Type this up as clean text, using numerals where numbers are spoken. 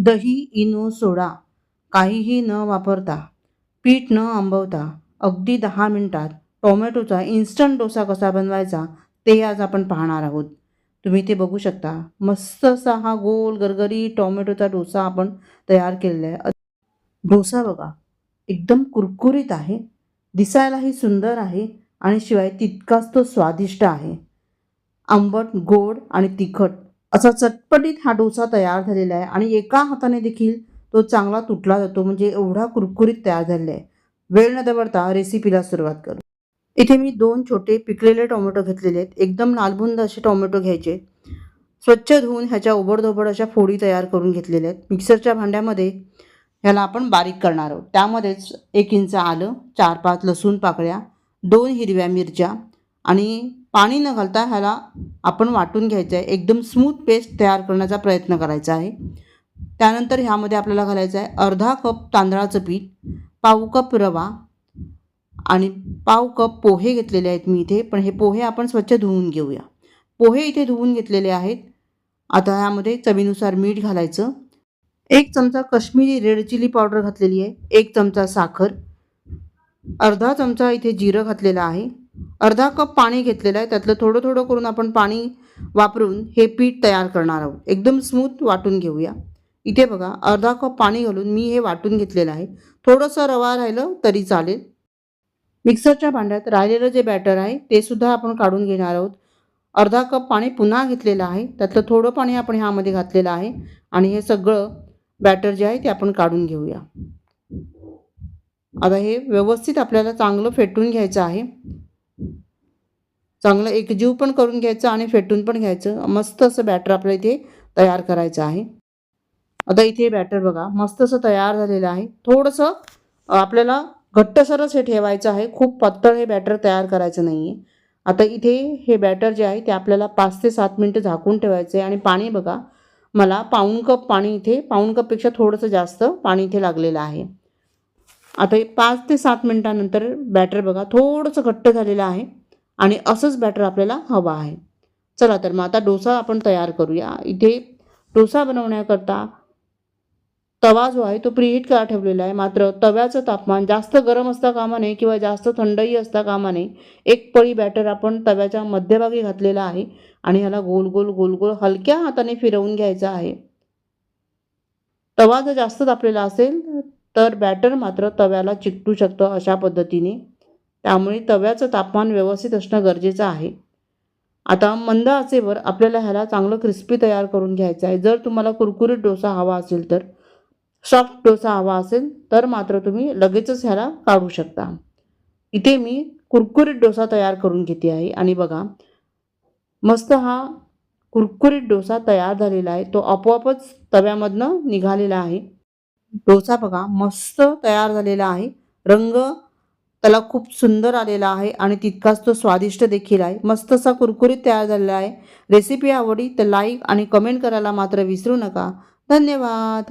दही, इनो, सोडा काहीही न वापरता, पीठ न आंबवता अगदी 10 मिनिटात टोमॅटोचा इन्स्टंट डोसा कसा बनवायचा ते आज आपण पाहणार आहोत. तुम्ही ते बघू शकता. मस्त असा हा गोल गरगरी टोमॅटोचा डोसा आपण तयार केलेला आहे. डोसा बघा, एकदम कुरकुरीत आहे, दिसायलाही सुंदर आहे आणि शिवाय तितकाच तो स्वादिष्ट आहे. आंबट, गोड आणि तिखट असा चटपटीत हा डोसा तयार झालेला आहे आणि एका हाताने देखील तो चांगला तुटला जातो, म्हणजे एवढा कुरकुरीत तयार झालेला आहे. वेळ न दवडता रेसिपीला सुरुवात करू. इथे मी 2 छोटे पिकलेले टोमॅटो घेतलेले आहेत. एकदम लालबुंद असे टोमॅटो घ्यायचे. स्वच्छ धुवून ह्याच्या ओबडधोबड अशा फोडी तयार करून घेतलेल्या आहेत. मिक्सरच्या भांड्यामध्ये ह्याला आपण बारीक करणार आहोत. त्यामध्येच 1 इंच आलं, 4-5 लसूण पाकळ्या, 2 हिरव्या मिरच्या आणि पाणी न घालता ह्याला आपण वाटून घ्यायचं आहे. एकदम स्मूथ पेस्ट तयार करण्याचा प्रयत्न करायचा आहे. त्यानंतर ह्यामध्ये आपल्याला घालायचं आहे अर्धा कप तांदळाचं पीठ, पाव कप रवा आणि पाव कप पोहे घेतलेले आहेत मी इथे. पण हे पोहे आपण स्वच्छ धुवून घेऊया. पोहे इथे धुवून घेतलेले आहेत. आता ह्यामध्ये चवीनुसार मीठ घालायचं. 1 चमचा काश्मीरी रेड चिली पावडर घातलेली आहे. 1 चमचा साखर, अर्धा चमचा इथे जिरं घातलेलं आहे. अर्धा कप पाणी घेतलेलं आहे. त्यातलं थोडं थोडं करून आपण पाणी वापरून हे पीठ तयार करणार आहोत. एकदम स्मूथ वाटून घेऊया. इथे बघा, अर्धा कप पाणी घालून मी हे वाटून घेतलेलं आहे. थोडंसं रवा राहिलं तरी चालेल. मिक्सरच्या भांड्यात राहिलेलं जे बॅटर आहे ते सुद्धा आपण काढून घेणार आहोत. अर्धा कप पाणी पुन्हा घेतलेलं आहे. त्यातलं थोडं पाणी आपण ह्यामध्ये घातलेलं आहे आणि हे सगळं बॅटर जे आहे ते आपण काढून घेऊया. आता हे व्यवस्थित आपल्याला चांगलं फेटून घ्यायचं आहे. चांगलं एकजीव पण करून घ्यायचं आणि फेटून पण घ्यायचं. मस्त असं बॅटर आपल्याला इथे तयार करायचं आहे. आता इथे बॅटर बघा मस्त असं तयार झालेलं आहे. थोडंसं आपल्याला घट्टसरच हे ठेवायचं आहे. खूप पातळ हे बॅटर तयार करायचं नाही आहे. आता इथे हे बॅटर जे आहे ते आपल्याला 5 ते 7 मिनटं झाकून ठेवायचं आहे. आणि पाणी बघा, मला पाऊण कप पाणी इथे, पाऊण कपपेक्षा थोडंसं जास्त पाणी इथे लागलेलं आहे. आता 5 ते 7 मिनटानंतर बॅटर बघा थोडंसं घट्ट झालेलं आहे आणि असंच बॅटर आपल्याला हवं आहे. चला तर मग आता डोसा आपण तयार करूया. इथे डोसा बनवण्याकरता तवा जो आहे तो प्रीहीट करा ठेवलेला आहे. मात्र तव्याचं तापमान जास्त गरम असता कामा नये किंवा जास्त थंडही असता कामा नये. 1 पळी बॅटर आपण तव्याच्या मध्यभागी घातलेला आहे आणि ह्याला गोल गोल गोल गोल हलक्या हाताने फिरवून घ्यायचा आहे. तवा जर जास्त तापलेला असेल तर बॅटर मात्र तव्याला चिकटू शकतं अशा पद्धतीने. त्यामुळे तव्याचं तापमान व्यवस्थित असणं गरजेचं आहे. आता मंद आचेवर आपल्याला ह्याला चांगलं क्रिस्पी तयार करून घ्यायचं आहे. जर तुम्हाला कुरकुरीत डोसा हवा असेल तर, सॉफ्ट डोसा हवा असेल तर मात्र तुम्ही लगेचच ह्याला काढू शकता. इथे मी कुरकुरीत डोसा तयार करून घेते आहे आणि बघा मस्त हा कुरकुरीत डोसा तयार झालेला आहे. तो आपोआपच तव्यामधनं निघालेला आहे. डोसा बघा मस्त तयार झालेला आहे. रंग त्याला खूप सुंदर आलेला आहे आणि तितकाच तो स्वादिष्ट देखील आहे. मस्त असा कुरकुरीत तयार झालेला आहे. रेसिपी आवडली तर लाईक आणि कमेंट करायला मात्र विसरू नका. धन्यवाद.